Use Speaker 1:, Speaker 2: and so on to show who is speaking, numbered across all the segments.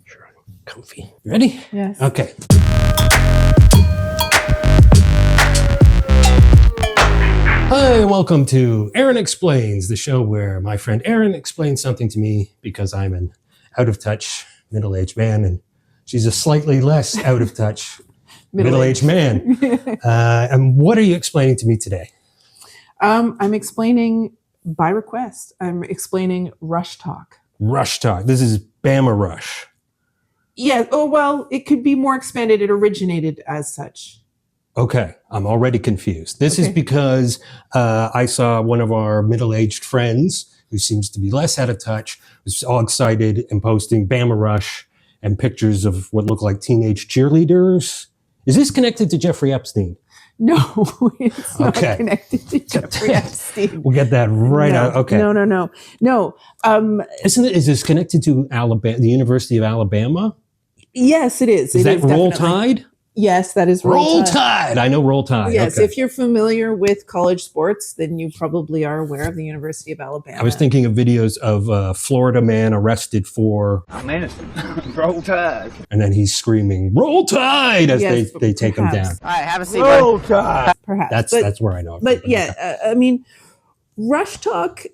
Speaker 1: Sure, I'm comfy. You ready?
Speaker 2: Yes.
Speaker 1: Okay. Hi, and welcome to Erin Explains, the show where my friend Erin explains something to me because I'm an out-of-touch middle-aged man, and she's a slightly less out-of-touch middle-aged man. And what are you explaining to me today?
Speaker 2: I'm explaining by request. I'm explaining RushTok.
Speaker 1: RushTok. This is Bama Rush.
Speaker 2: Yeah. Oh, well, it could be more expanded. It originated as such.
Speaker 1: Okay, I'm already confused. This is
Speaker 2: Okay.
Speaker 1: because I saw one of our middle-aged friends who seems to be less out of touch, was all excited and posting Bama Rush and pictures of what look like teenage cheerleaders. Is this connected to Jeffrey Epstein?
Speaker 2: No, it's not
Speaker 1: Okay.
Speaker 2: connected to Jeffrey Epstein.
Speaker 1: We'll get that right
Speaker 2: No,
Speaker 1: out. Okay.
Speaker 2: No.
Speaker 1: Is this connected to Alabama, the University of Alabama?
Speaker 2: Yes, it is.
Speaker 1: Is that Roll
Speaker 2: definitely.
Speaker 1: Tide?
Speaker 2: Yes, that is
Speaker 1: Roll Tide. I know Roll Tide.
Speaker 2: Yes,
Speaker 1: Okay.
Speaker 2: if you're familiar with college sports, then you probably are aware of the University of Alabama.
Speaker 1: I was thinking of videos of a Florida man arrested for...
Speaker 3: I'm innocent. Roll Tide.
Speaker 1: And then he's screaming, Roll Tide, as
Speaker 2: Yes,
Speaker 1: they take him down.
Speaker 3: All right, have a seat.
Speaker 4: Roll Tide.
Speaker 2: Perhaps.
Speaker 1: That's where I know it.
Speaker 2: But yeah, I mean, RushTok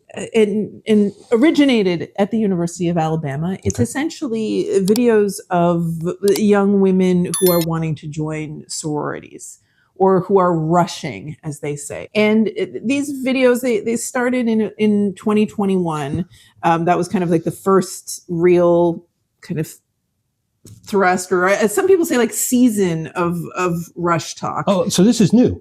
Speaker 2: originated at the University of Alabama. It's essentially videos of young women who are wanting to join sororities or who are rushing, as they say. And these videos, they started in 2021. That was kind of like the first real kind of thrust, or as some people say, like season of RushTok.
Speaker 1: Oh, so this is new.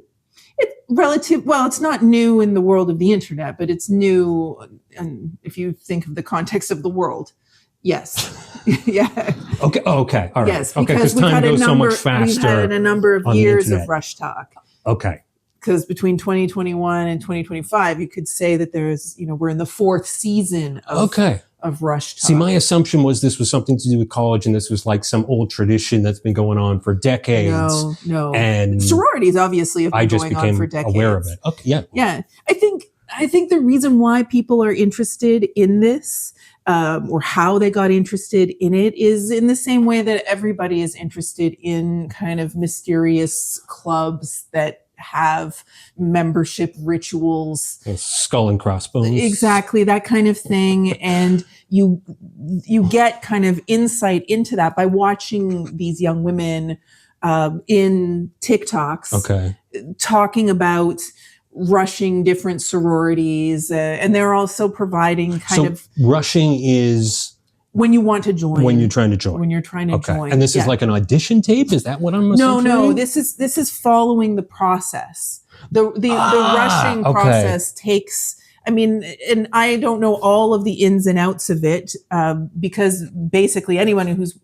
Speaker 2: It's not new in the world of the internet, but it's new. And if you think of the context of the world, yes. Yeah.
Speaker 1: Okay. All right.
Speaker 2: Yes.
Speaker 1: Okay.
Speaker 2: Because
Speaker 1: Because time goes so much
Speaker 2: we've
Speaker 1: faster.
Speaker 2: had a number of
Speaker 1: on the
Speaker 2: years of
Speaker 1: internet.
Speaker 2: RushTok.
Speaker 1: Okay.
Speaker 2: Because between 2021 and 2025, you could say that we're in the fourth season of RushTok.
Speaker 1: See, my assumption was this was something to do with college, and this was like some old tradition that's been going on for decades.
Speaker 2: No.
Speaker 1: And
Speaker 2: sororities obviously have been
Speaker 1: I just
Speaker 2: going on
Speaker 1: became
Speaker 2: for decades.
Speaker 1: aware of it. Okay. Yeah.
Speaker 2: Yeah. I think the reason why people are interested in this, or how they got interested in it, is in the same way that everybody is interested in kind of mysterious clubs that have membership rituals.
Speaker 1: Skull and crossbones.
Speaker 2: Exactly, that kind of thing. And you get kind of insight into that by watching these young women in TikToks talking about rushing different sororities, and they're also providing kind of
Speaker 1: rushing is
Speaker 2: when you want to join,
Speaker 1: when you're trying to join.
Speaker 2: When you're trying to join.
Speaker 1: And this is like an audition tape? Is that what I'm assuming?
Speaker 2: No, this is following the process. The rushing process takes, I mean, and I don't know all of the ins and outs of it, because basically anyone who's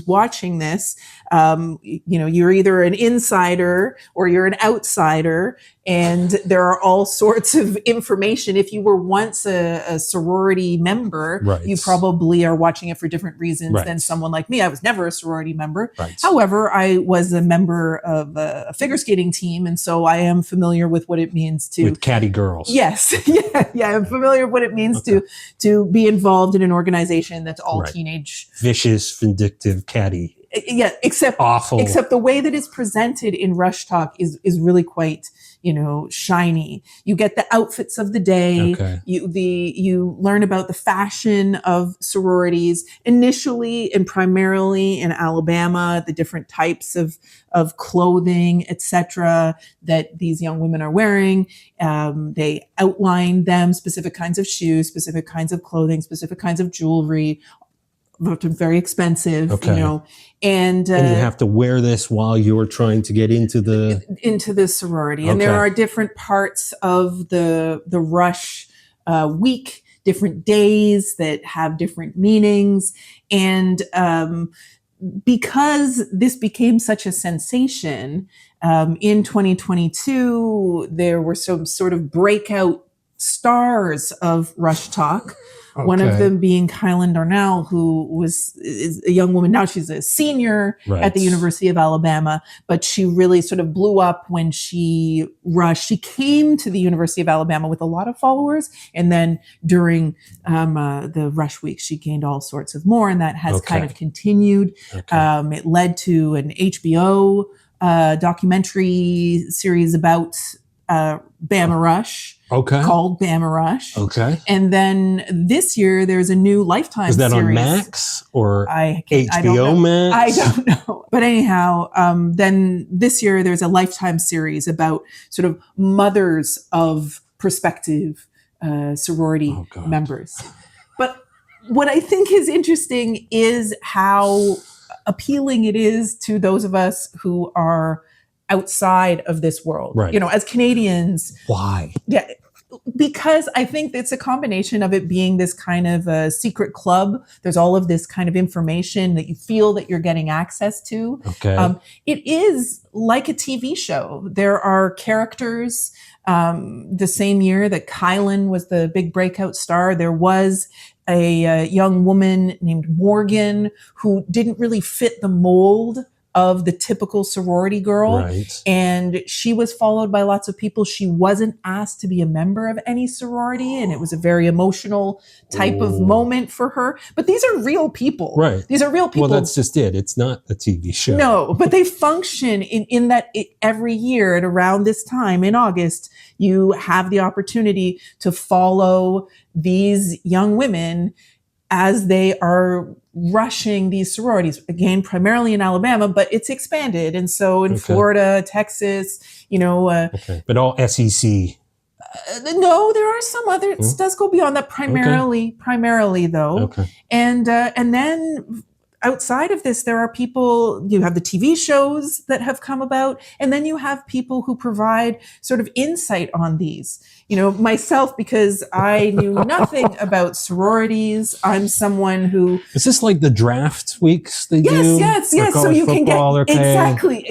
Speaker 2: watching this, you're either an insider or you're an outsider, and there are all sorts of information. If you were once a sorority member, you probably are watching it for different reasons than someone like me. I was never a sorority member. However, I was a member of a figure skating team, and so I am familiar with what it means to...
Speaker 1: With catty girls.
Speaker 2: Yes. Yeah, I'm familiar with what it means to be involved in an organization that's all teenage...
Speaker 1: Vicious, vindictive, catty.
Speaker 2: Yeah, except
Speaker 1: awful.
Speaker 2: Except the way that it's presented in RushTok is really quite, shiny. You get the outfits of the day. You learn about the fashion of sororities initially and primarily in Alabama, the different types of clothing, etc., that these young women are wearing. They outline them, specific kinds of shoes, specific kinds of clothing, specific kinds of jewelry. Very expensive, and you
Speaker 1: have to wear this while you're trying to get into the
Speaker 2: sorority. And there are different parts of the rush week, different days that have different meanings. And because this became such a sensation, in 2022, there were some sort of breakout stars of RushTok. One of
Speaker 1: Okay.
Speaker 2: them being Kylan Darnell, who is a young woman. Now she's a senior at the University of Alabama, but she really sort of blew up when she rushed. She came to the University of Alabama with a lot of followers, and then during the Rush Week, she gained all sorts of more, and that has kind of continued.
Speaker 1: Okay.
Speaker 2: It led to an HBO documentary series about Bama Rush. Called Bama Rush.
Speaker 1: Okay.
Speaker 2: And then this year there's a new Lifetime series.
Speaker 1: Is that on Max or
Speaker 2: HBO
Speaker 1: Max?
Speaker 2: I don't know. But anyhow, then this year there's a Lifetime series about sort of mothers of prospective sorority members. But what I think is interesting is how appealing it is to those of us who are outside of this world.
Speaker 1: Right.
Speaker 2: You know, as Canadians.
Speaker 1: Why?
Speaker 2: Yeah. Because I think it's a combination of it being this kind of a secret club. There's all of this kind of information that you feel that you're getting access to.
Speaker 1: Okay.
Speaker 2: It is like a TV show. There are characters. The same year that Kylan was the big breakout star, there was a young woman named Morgan who didn't really fit the mold of the typical sorority girl.
Speaker 1: Right.
Speaker 2: And she was followed by lots of people. She wasn't asked to be a member of any sorority. And it was a very emotional type of moment for her. But these are real people.
Speaker 1: Right.
Speaker 2: These are real people.
Speaker 1: Well, that's just it. It's not a TV show.
Speaker 2: No, but they function in that every year at around this time in August, you have the opportunity to follow these young women as they are rushing these sororities, again, primarily in Alabama, but it's expanded. And so in Florida, Texas, you know.
Speaker 1: But all SEC.
Speaker 2: No, there are some other, it does go beyond that primarily though.
Speaker 1: Okay.
Speaker 2: And then outside of this, there are people, you have the TV shows that have come about, and then you have people who provide sort of insight on these. You know, myself, because I knew nothing about sororities, I'm someone who...
Speaker 1: Is this like the draft weeks they do?
Speaker 2: Yes. So you can get... Exactly.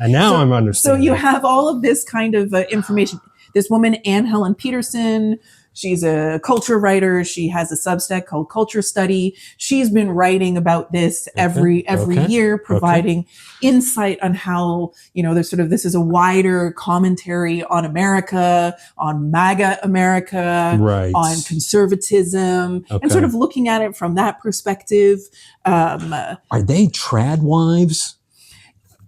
Speaker 1: And now I'm understanding.
Speaker 2: So you have all of this kind of information. This woman, Anne Helen Peterson, she's a culture writer. She has a Substack called Culture Study. She's been writing about this every year, providing insight on how, you know, there's sort of, this is a wider commentary on America, on MAGA America, on conservatism, and sort of looking at it from that perspective.
Speaker 1: Are they trad wives?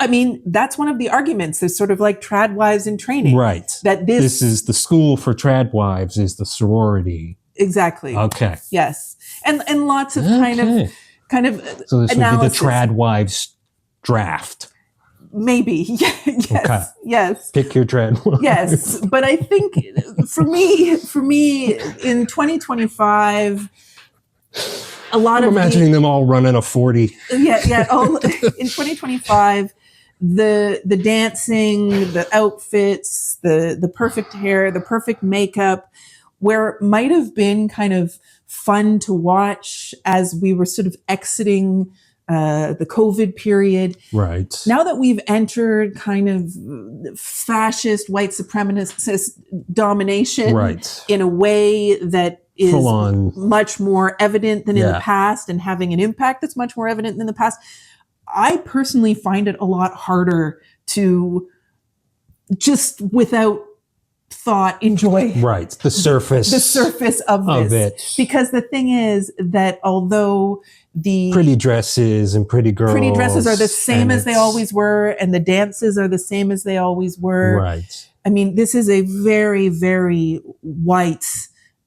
Speaker 2: I mean, that's one of the arguments. There's sort of like trad wives in training.
Speaker 1: Right.
Speaker 2: That
Speaker 1: this is the school for trad wives is the sorority.
Speaker 2: Exactly.
Speaker 1: Okay.
Speaker 2: Yes. And lots of kind of
Speaker 1: so this
Speaker 2: analysis.
Speaker 1: would be the trad wives draft.
Speaker 2: Maybe. Yes.
Speaker 1: Okay.
Speaker 2: Yes.
Speaker 1: Pick your trad wives.
Speaker 2: Yes. But I think for me in 2025, a lot
Speaker 1: I'm imagining them all running a 40.
Speaker 2: Yeah. Oh, in 2025, the dancing, the outfits, the perfect hair, the perfect makeup, where it might have been kind of fun to watch as we were sort of exiting the COVID period.
Speaker 1: Right.
Speaker 2: Now that we've entered kind of fascist, white supremacist domination in a way that is much more evident than in the past, and having an impact that's much more evident than the past, I personally find it a lot harder to just without thought enjoy
Speaker 1: the surface
Speaker 2: of this. Because the thing is that although the
Speaker 1: pretty dresses and pretty dresses
Speaker 2: are the same as they always were, and the dances are the same as they always were. I mean, this is a very, very white.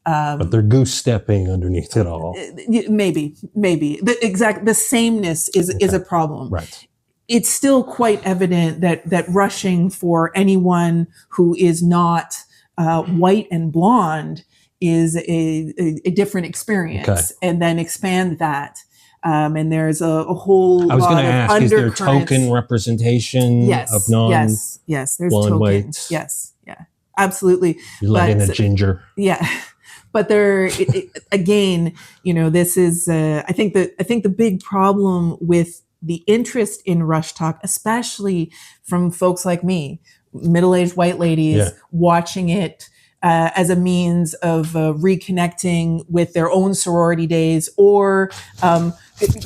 Speaker 1: But they're goose stepping underneath it all.
Speaker 2: Maybe the sameness is a problem.
Speaker 1: Right.
Speaker 2: It's still quite evident that rushing for anyone who is not white and blonde is a different experience, and then expand that. And there's a whole.
Speaker 1: I was going to ask: is there
Speaker 2: undercurrents.
Speaker 1: token representation of non?
Speaker 2: Yes. There's
Speaker 1: blonde
Speaker 2: token.
Speaker 1: whites?
Speaker 2: Yes. Yeah. Absolutely.
Speaker 1: You let in a ginger.
Speaker 2: Yeah. But again, you know, this is, I think the big problem with the interest in RushTok, especially from folks like me, middle-aged white ladies watching it as a means of reconnecting with their own sorority days, or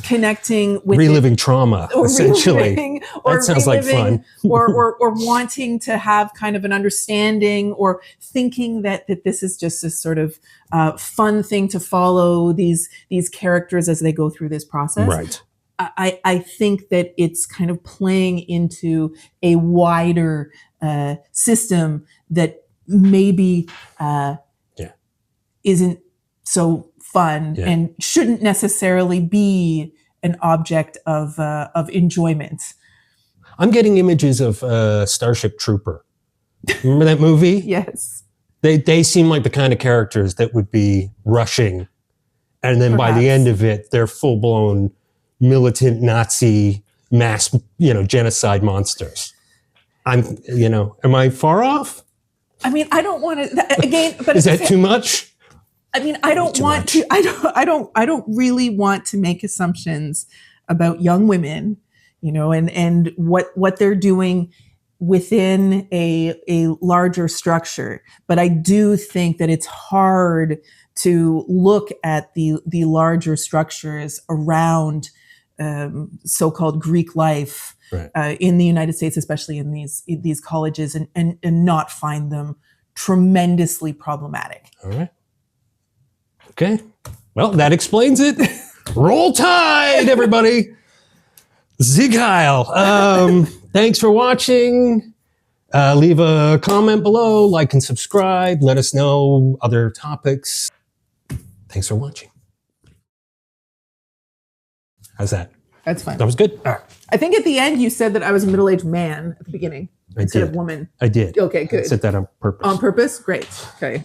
Speaker 2: connecting with
Speaker 1: reliving trauma, essentially. That sounds like fun.
Speaker 2: or wanting to have kind of an understanding, or thinking that this is just a sort of fun thing to follow these characters as they go through this process.
Speaker 1: Right.
Speaker 2: I think that it's kind of playing into a wider system that maybe isn't so fun and shouldn't necessarily be an object of enjoyment.
Speaker 1: I'm getting images of Starship Trooper. Remember that movie?
Speaker 2: Yes.
Speaker 1: They seem like the kind of characters that would be rushing, and then by the end of it, they're full-blown militant Nazi mass, genocide monsters. Am I far off?
Speaker 2: I mean, I don't want to again, but
Speaker 1: is that too much?
Speaker 2: I mean, I don't want to. I don't really want to make assumptions about young women, and what they're doing within a larger structure. But I do think that it's hard to look at the larger structures around so-called Greek life in the United States, especially in these colleges, and not find them tremendously problematic.
Speaker 1: All right. Okay. Well, that explains it. Roll Tide, everybody. Zig Heil. Thanks for watching. Leave a comment below, like and subscribe. Let us know other topics. Thanks for watching. How's that?
Speaker 2: That's fine.
Speaker 1: That was good. All right.
Speaker 2: I think at the end you said that I was a middle-aged man at the beginning instead of woman.
Speaker 1: I did.
Speaker 2: Okay, good.
Speaker 1: I said that on purpose.
Speaker 2: On purpose? Great. Okay.